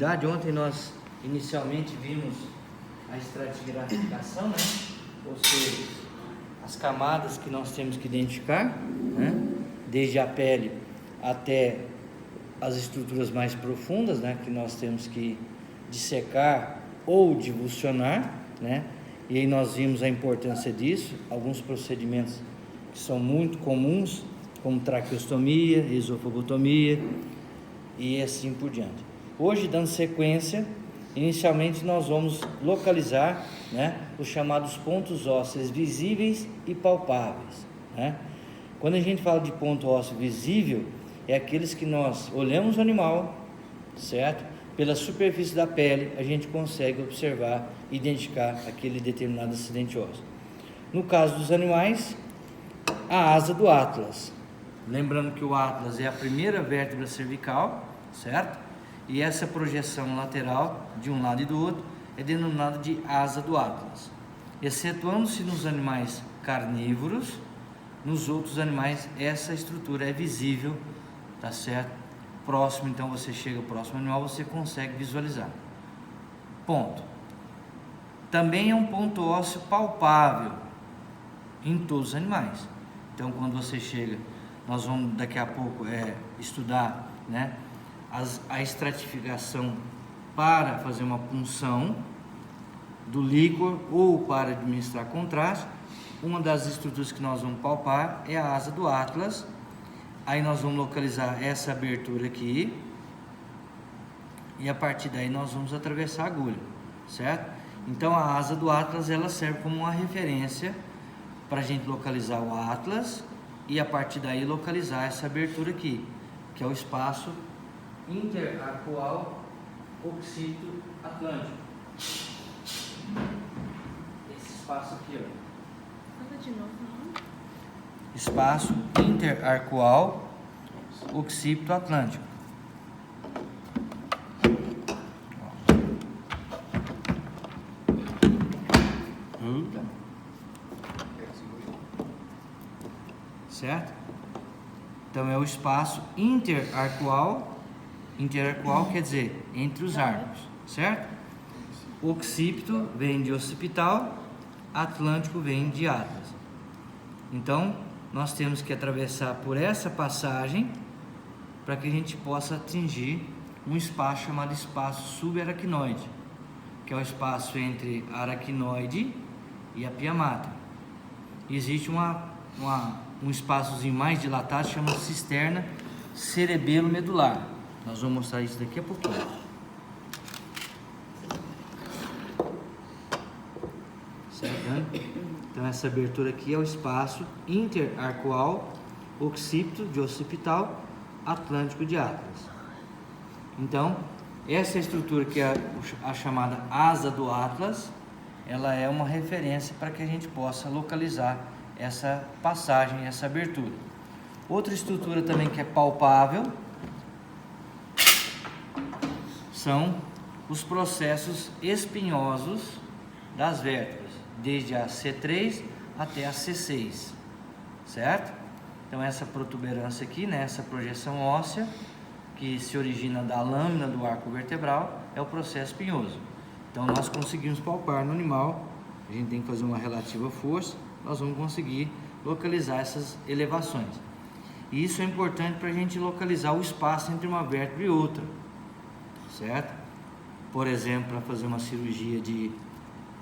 continuidade. Ontem nós inicialmente vimos a estratigraficação, né? Ou seja, as camadas que nós temos que identificar, né? Desde a pele até as estruturas mais profundas, né? Que nós temos que dissecar ou divulsionar, né? E aí nós vimos a importância disso, alguns procedimentos que são muito comuns, como traqueostomia, esofagotomia e assim por diante. Hoje, dando sequência, inicialmente nós vamos localizar, né, os chamados pontos ósseos visíveis e palpáveis, né? Quando a gente fala de ponto ósseo visível, é aqueles que nós olhamos o animal, certo? Pela superfície da pele, a gente consegue observar e identificar aquele determinado acidente ósseo. No caso dos animais, a asa do Atlas. Lembrando que o Atlas é a primeira vértebra cervical, certo? E essa projeção lateral de um lado e do outro é denominada de asa do Atlas. Excetuando-se nos animais carnívoros, nos outros animais essa estrutura é visível, tá certo? Próximo, então você chega ao próximo animal, você consegue visualizar. Ponto. Também é um ponto ósseo palpável em todos os animais. Então, quando você chega, nós vamos daqui a pouco estudar, né, a estratificação para fazer uma punção do líquor ou para administrar contraste. Uma das estruturas que nós vamos palpar é a asa do Atlas. Aí nós vamos localizar essa abertura aqui e a partir daí nós vamos atravessar a agulha, certo? Então a asa do Atlas ela serve como uma referência para a gente localizar o Atlas e a partir daí localizar essa abertura aqui, que é o espaço interarcual occipito atlântico. Esse espaço aqui, ó. Fala de novo, não? Espaço interarcual occipito atlântico. Certo? Então é o espaço interarcual. Interarcual quer dizer entre os arcos, certo? Occipito vem de occipital, atlântico vem de Atlas. Então nós temos que atravessar por essa passagem para que a gente possa atingir um espaço chamado espaço subaracnoide, que é o espaço entre a aracnoide e a pia mater. Existe um espaçozinho mais dilatado, chama cisterna cerebelo-medular. Nós vamos mostrar isso daqui a pouquinho. Certo? Então essa abertura aqui é o espaço interarcual occipito de occipital, atlântico de Atlas. Então essa estrutura que é a chamada asa do Atlas, ela é uma referência para que a gente possa localizar essa passagem, essa abertura. Outra estrutura também que é palpável são os processos espinhosos das vértebras, desde a C3 até a C6, certo? Então essa protuberância aqui, né, essa projeção óssea que se origina da lâmina do arco vertebral é o processo espinhoso. Então nós conseguimos palpar no animal, a gente tem que fazer uma relativa força, nós vamos conseguir localizar essas elevações. E isso é importante para a gente localizar o espaço entre uma vértebra e outra, certo? Por exemplo, para fazer uma cirurgia de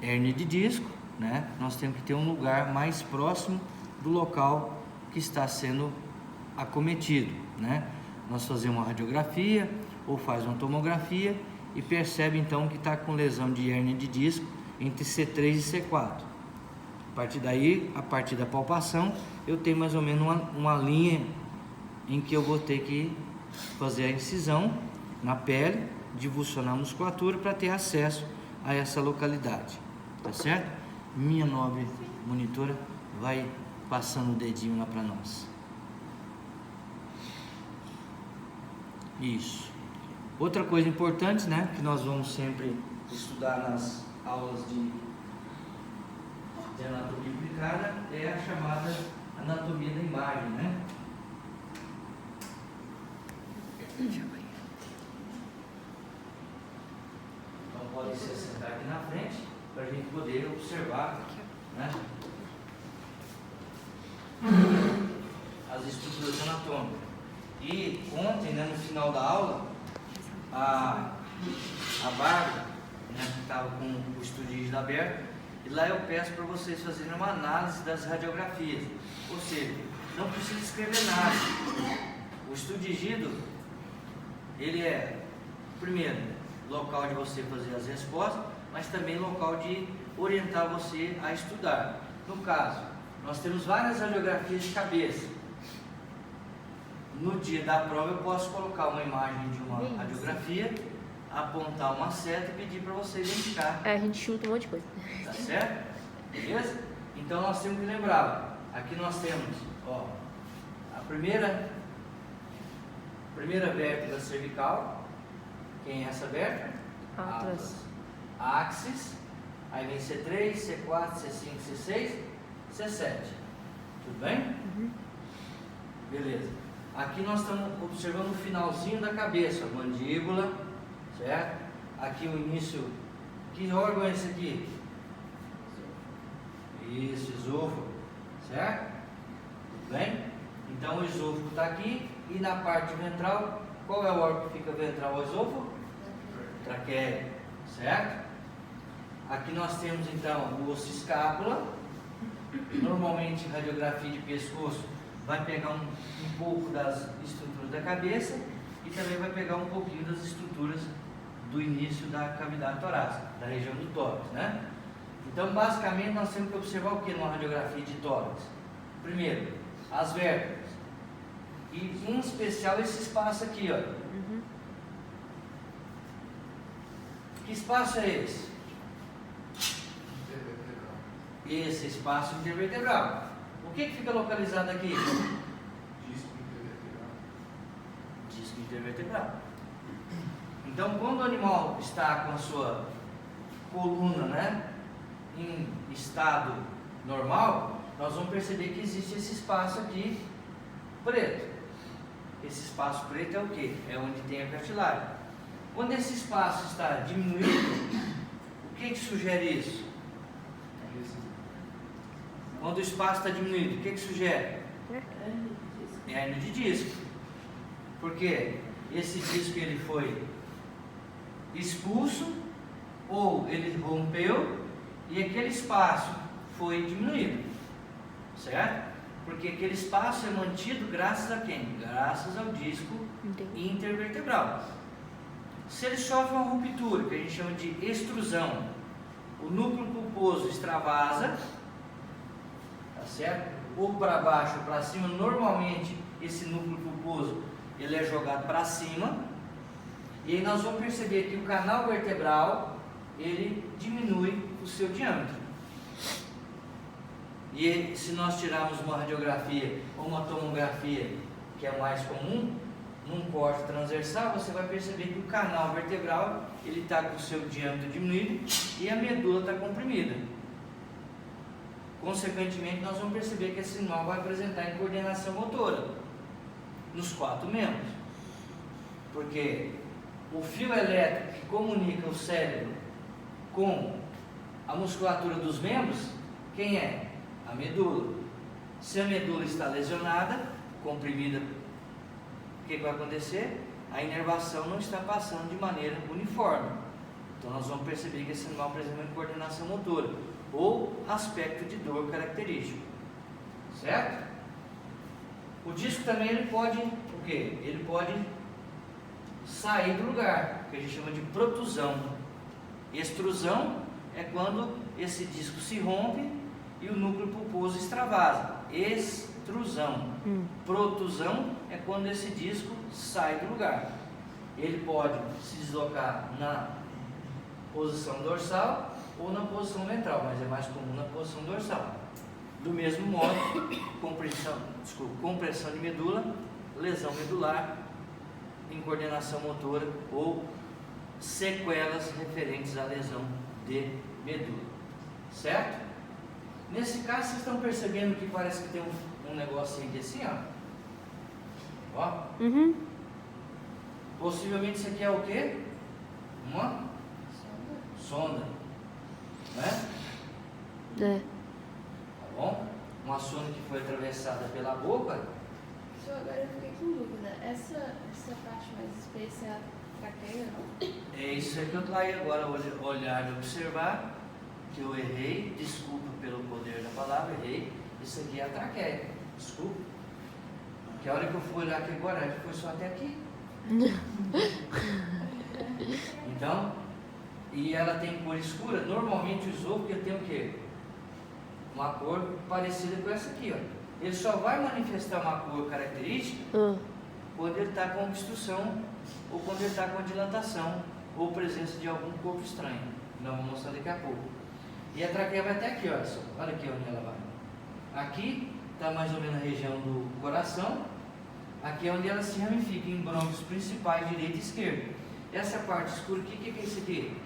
hérnia de disco, né, nós temos que ter um lugar mais próximo do local que está sendo acometido, né? Nós fazemos uma radiografia ou faz uma tomografia e percebe então que está com lesão de hérnia de disco entre C3 e C4. A partir daí, a partir da palpação, eu tenho mais ou menos uma linha em que eu vou ter que fazer a incisão na pele, divulsionar a musculatura para ter acesso a essa localidade, tá certo? Minha nobre monitora vai passando o dedinho lá para nós. Isso. Outra coisa importante, né, que nós vamos sempre estudar nas aulas de anatomia aplicada é a chamada anatomia da imagem, né? se sentar aqui na frente para a gente poder observar, né, as estruturas anatômicas. E ontem, né, no final da aula, a Bárbara, né, que estava com o estudo rígido aberto, e lá eu peço para vocês fazerem uma análise das radiografias. Ou seja, não precisa escrever nada. O estudo rígido, ele é, primeiro, local de você fazer as respostas, mas também local de orientar você a estudar. No caso, nós temos várias radiografias de cabeça. No dia da prova eu posso colocar uma imagem de uma radiografia, apontar uma seta e pedir para você identificar. A gente chuta um monte de coisa. Tá certo? Beleza? Então nós temos que lembrar, aqui nós temos, ó, a primeira vértebra cervical. Quem é essa vértebra? Atlas. Axis. Aí vem C3, C4, C5, C6, C7. Tudo bem? Uhum. Beleza. Aqui nós estamos observando o finalzinho da cabeça, a mandíbula, certo? Aqui o início. Que órgão é esse aqui? Isso, esôfago, certo? Tudo bem? Então o esôfago está aqui e na parte ventral, qual é o órgão que fica ventral ao esôfago? Traqueia, certo? Aqui nós temos então o osso escápula. Normalmente radiografia de pescoço vai pegar um pouco das estruturas da cabeça e também vai pegar um pouquinho das estruturas do início da cavidade torácica, da região do tórax, né? Então basicamente nós temos que observar o que numa radiografia de tórax? Primeiro, as vértebras e em especial esse espaço aqui, ó. Uhum. Que espaço é esse? Esse espaço intervertebral. O que fica localizado aqui? Disco intervertebral. Disco intervertebral. Então, quando o animal está com a sua coluna, né, em estado normal, nós vamos perceber que existe esse espaço aqui preto. Esse espaço preto é o que? É onde tem a cartilagem. Quando esse espaço está diminuído, o que sugere isso? Quando o espaço está diminuído, o que sugere? Hérnia de disco. Porque esse disco ele foi expulso ou ele rompeu e aquele espaço foi diminuído, certo? Porque aquele espaço é mantido graças a quem? Graças ao disco intervertebral. Se ele sofre uma ruptura, que a gente chama de extrusão, o núcleo pulposo extravasa, tá certo? Ou para baixo ou para cima. Normalmente esse núcleo pulposo ele é jogado para cima, e aí nós vamos perceber que o canal vertebral ele diminui o seu diâmetro. E se nós tirarmos uma radiografia ou uma tomografia, que é mais comum, num corte transversal, você vai perceber que o canal vertebral ele está com o seu diâmetro diminuído e a medula está comprimida. Consequentemente, nós vamos perceber que esse animal vai apresentar incoordenação motora nos 4 membros, porque o fio elétrico que comunica o cérebro com a musculatura dos membros, quem é? A medula. Se a medula está lesionada, comprimida, o que vai acontecer? A inervação não está passando de maneira uniforme. Então nós vamos perceber que esse animal apresenta uma incoordenação motora ou aspecto de dor característico, certo? O disco também ele pode, o quê? Ele pode sair do lugar, que a gente chama de protusão. Extrusão é quando esse disco se rompe e o núcleo pulposo extravasa. Extrusão. Protusão é quando esse disco sai do lugar. Ele pode se deslocar na posição dorsal ou na posição ventral, mas é mais comum na posição dorsal. Do mesmo modo, compressão de medula, lesão medular, incoordenação motora ou sequelas referentes à lesão de medula, certo? Nesse caso, vocês estão percebendo que parece que tem um negocinho aqui assim, ó. Uhum. Possivelmente isso aqui é o quê? Uma sonda, né? É. Tá bom? Uma sonda que foi atravessada pela boca. Só agora eu fiquei com dúvida. Essa parte mais espessa é a traqueia, não? É isso aí que eu estou aí agora, olhar e observar, que eu errei, desculpa pelo poder da palavra, errei. Isso aqui é a traqueia, desculpa. Que a hora que eu fui olhar aqui agora, foi só até aqui. Então, e ela tem cor escura. Normalmente o esôfago tem o quê? Uma cor parecida com essa aqui, ó. Ele só vai manifestar uma cor característica quando ele está com obstrução, ou quando ele está com dilatação, ou presença de algum corpo estranho. Nós vamos mostrar daqui a pouco. E a traqueia vai até aqui, olha só. Olha aqui onde ela vai. Aqui está mais ou menos a região do coração. Aqui é onde ela se ramifica em brônquios principais, direita e esquerda. Essa parte escura aqui, o que é isso aqui?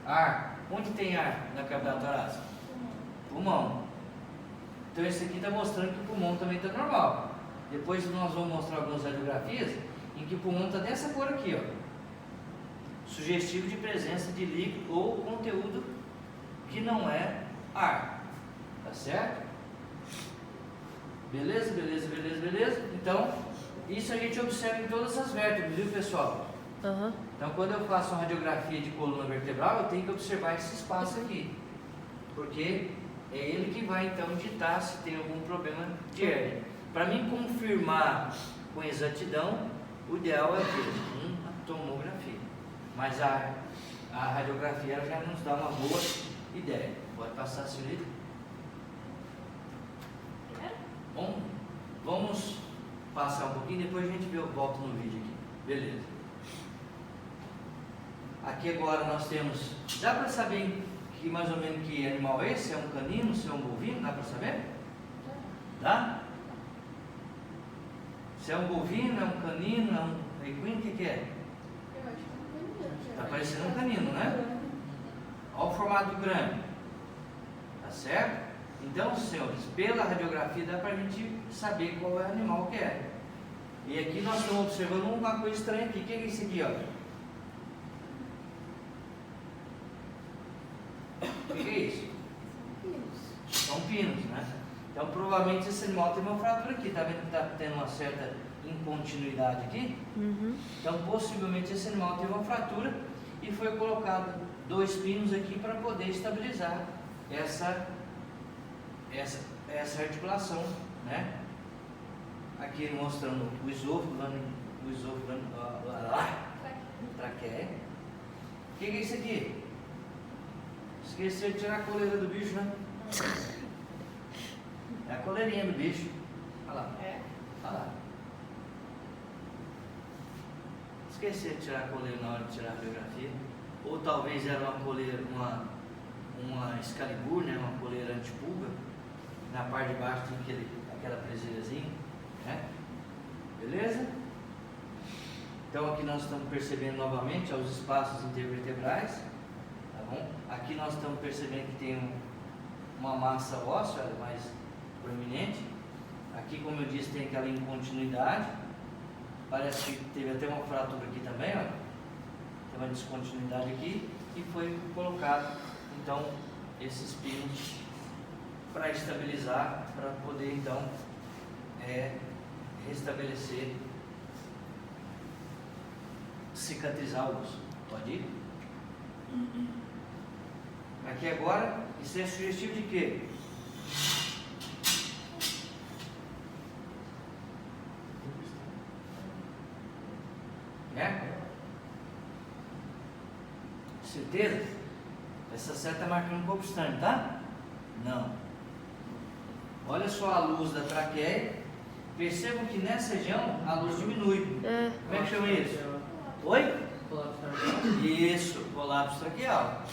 Ar. Onde tem ar na cavidade torácica? Pulmão. Então esse aqui está mostrando que o pulmão também está normal. Depois nós vamos mostrar algumas radiografias em que o pulmão está dessa cor aqui, ó. Sugestivo de presença de líquido ou conteúdo que não é ar. Tá certo? Beleza, beleza, beleza, beleza? Então, isso a gente observa em todas as vértebras, viu, pessoal? Então, quando eu faço uma radiografia de coluna vertebral, eu tenho que observar esse espaço aqui. Porque é ele que vai, então, ditar se tem algum problema de hérnia. Para mim confirmar com exatidão, o ideal é ter uma tomografia. Mas a radiografia ela já nos dá uma boa ideia. Pode passar, senhorita? Bom, vamos passar um pouquinho, depois a gente volta no vídeo aqui. Beleza. Aqui agora nós temos... Dá para saber que mais ou menos que animal é esse? Se é um canino, se é um bovino? Dá para saber? Dá? Se é um bovino, é um canino, é um equino, o que é? Eu acho que é um canino. Está parecendo um canino, né? Olha o formato do crânio. Tá certo? Então, senhores, pela radiografia dá para a gente saber qual é o animal que é. E aqui nós estamos observando uma coisa estranha aqui. O que é isso aqui, ó? O que é isso? São pinos, né? Então, provavelmente esse animal tem uma fratura aqui. Tá vendo que está tendo uma certa incontinuidade aqui? Então, possivelmente esse animal teve uma fratura e foi colocado 2 pinos aqui para poder estabilizar essa articulação, né? Aqui mostrando o esôfago, traqueia. O que é isso aqui? Esqueci de tirar a coleira do bicho, né? É a coleirinha do bicho. Olha lá. Olha lá. Esqueci de tirar a coleira na hora de tirar a radiografia. Ou talvez era uma coleira, uma Excalibur, né? Uma coleira antipulga. Na parte de baixo tem aquela presilhazinha, né? Beleza? Então aqui nós estamos percebendo novamente os espaços intervertebrais, tá bom? Aqui nós estamos percebendo que tem uma massa óssea mais proeminente. Aqui, como eu disse, tem aquela incontinuidade. Parece que teve até uma fratura aqui também, ó. Tem uma descontinuidade aqui e foi colocado, então, esses pinos para estabilizar, para poder então restabelecer, cicatrizar o osso. Pode ir? Aqui agora, isso é sugestivo de quê? Certeza? Essa seta está marcando um pouco estranho, tá? Não. Olha só a luz da traqueia. Percebam que nessa região a luz diminui. Como é que chama isso? Oi? Colapso traqueal. Isso, colapso traqueal.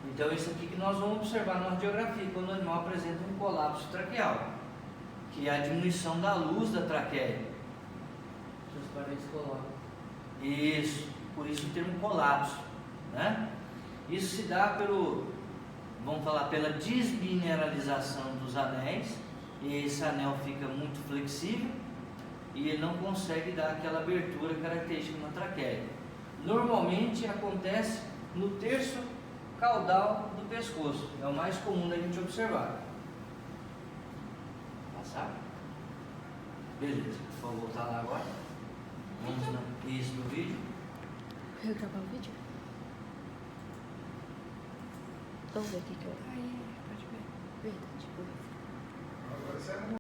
Então isso aqui que nós vamos observar na radiografia, quando o animal apresenta um colapso traqueal, que é a diminuição da luz da traqueia. Transparência colapso. Isso, por isso o termo colapso, né? Isso se dá vamos falar, pela desmineralização dos anéis, e esse anel fica muito flexível e ele não consegue dar aquela abertura característica na traqueia. Normalmente acontece no terço caudal do pescoço. É o mais comum da gente observar. Passar? Beleza, vou voltar lá agora. Vamos na isso do vídeo. Eu gravar o vídeo? Vamos ver o que que eu... Aí, pode ver. Verdade, vou ver. Agora você é